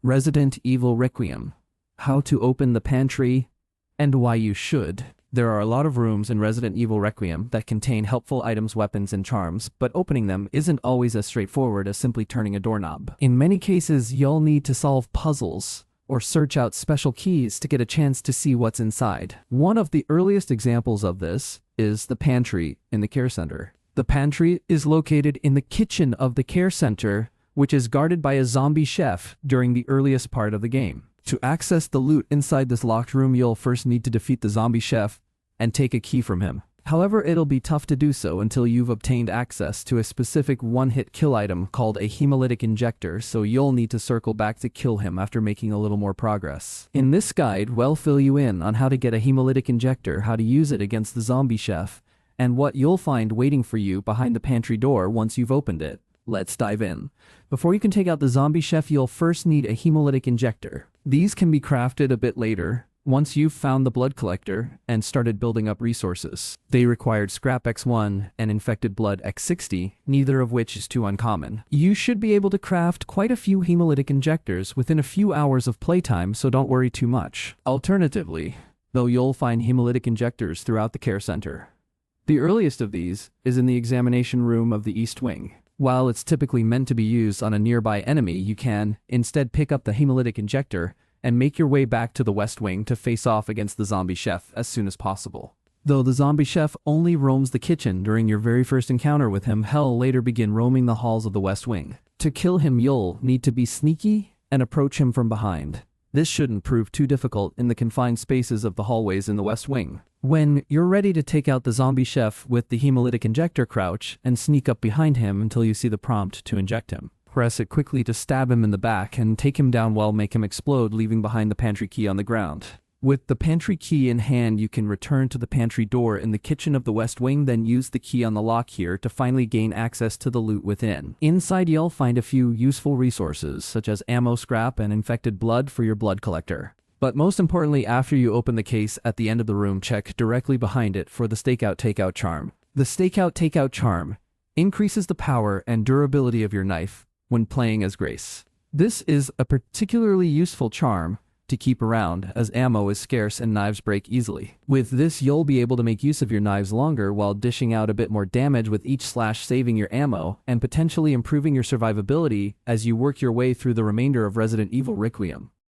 Resident Evil Requiem. How to open the pantry, and why you should. There are a lot of rooms in Resident Evil Requiem that contain helpful items, weapons, and charms, but opening them isn't always as straightforward as simply turning a doorknob. In many cases, you'll need to solve puzzles or search out special keys to get a chance to see what's inside. One of the earliest examples of this is the pantry in the care center. The pantry is located in the kitchen of the care center, which is guarded by a zombie chef during the earliest part of the game. To access the loot inside this locked room, you'll first need to defeat the zombie chef and take a key from him. However, it'll be tough to do so until you've obtained access to a specific one-hit kill item called a hemolytic injector, so you'll need to circle back to kill him after making a little more progress. In this guide, we'll fill you in on how to get a hemolytic injector, how to use it against the zombie chef, and what you'll find waiting for you behind the pantry door once you've opened it. Let's dive in. Before you can take out the zombie chef, you'll first need a hemolytic injector. These can be crafted a bit later, once you've found the blood collector and started building up resources. They required scrap X1 and infected blood X60, neither of which is too uncommon. You should be able to craft quite a few hemolytic injectors within a few hours of playtime, so don't worry too much. Alternatively, though, you'll find hemolytic injectors throughout the care center. The earliest of these is in the examination room of the East Wing. While it's typically meant to be used on a nearby enemy, you can instead pick up the hemolytic injector and make your way back to the West Wing to face off against the zombie chef as soon as possible. Though the zombie chef only roams the kitchen during your very first encounter with him, he'll later begin roaming the halls of the West Wing. To kill him, you'll need to be sneaky and approach him from behind. This shouldn't prove too difficult in the confined spaces of the hallways in the West Wing. When you're ready to take out the zombie chef with the hemolytic injector, crouch and sneak up behind him until you see the prompt to inject him. Press it quickly to stab him in the back and take him down while make him explode, leaving behind the pantry key on the ground. With the pantry key in hand, you can return to the pantry door in the kitchen of the West Wing, then use the key on the lock here to finally gain access to the loot within. Inside, you'll find a few useful resources, such as ammo, scrap, and infected blood for your blood collector. But most importantly, after you open the case at the end of the room, check directly behind it for the Stakeout Takeout charm. The Stakeout Takeout charm increases the power and durability of your knife when playing as Grace. This is a particularly useful charm to keep around, as ammo is scarce and knives break easily. With this, you'll be able to make use of your knives longer while dishing out a bit more damage with each slash, saving your ammo and potentially improving your survivability as you work your way through the remainder of Resident Evil Requiem.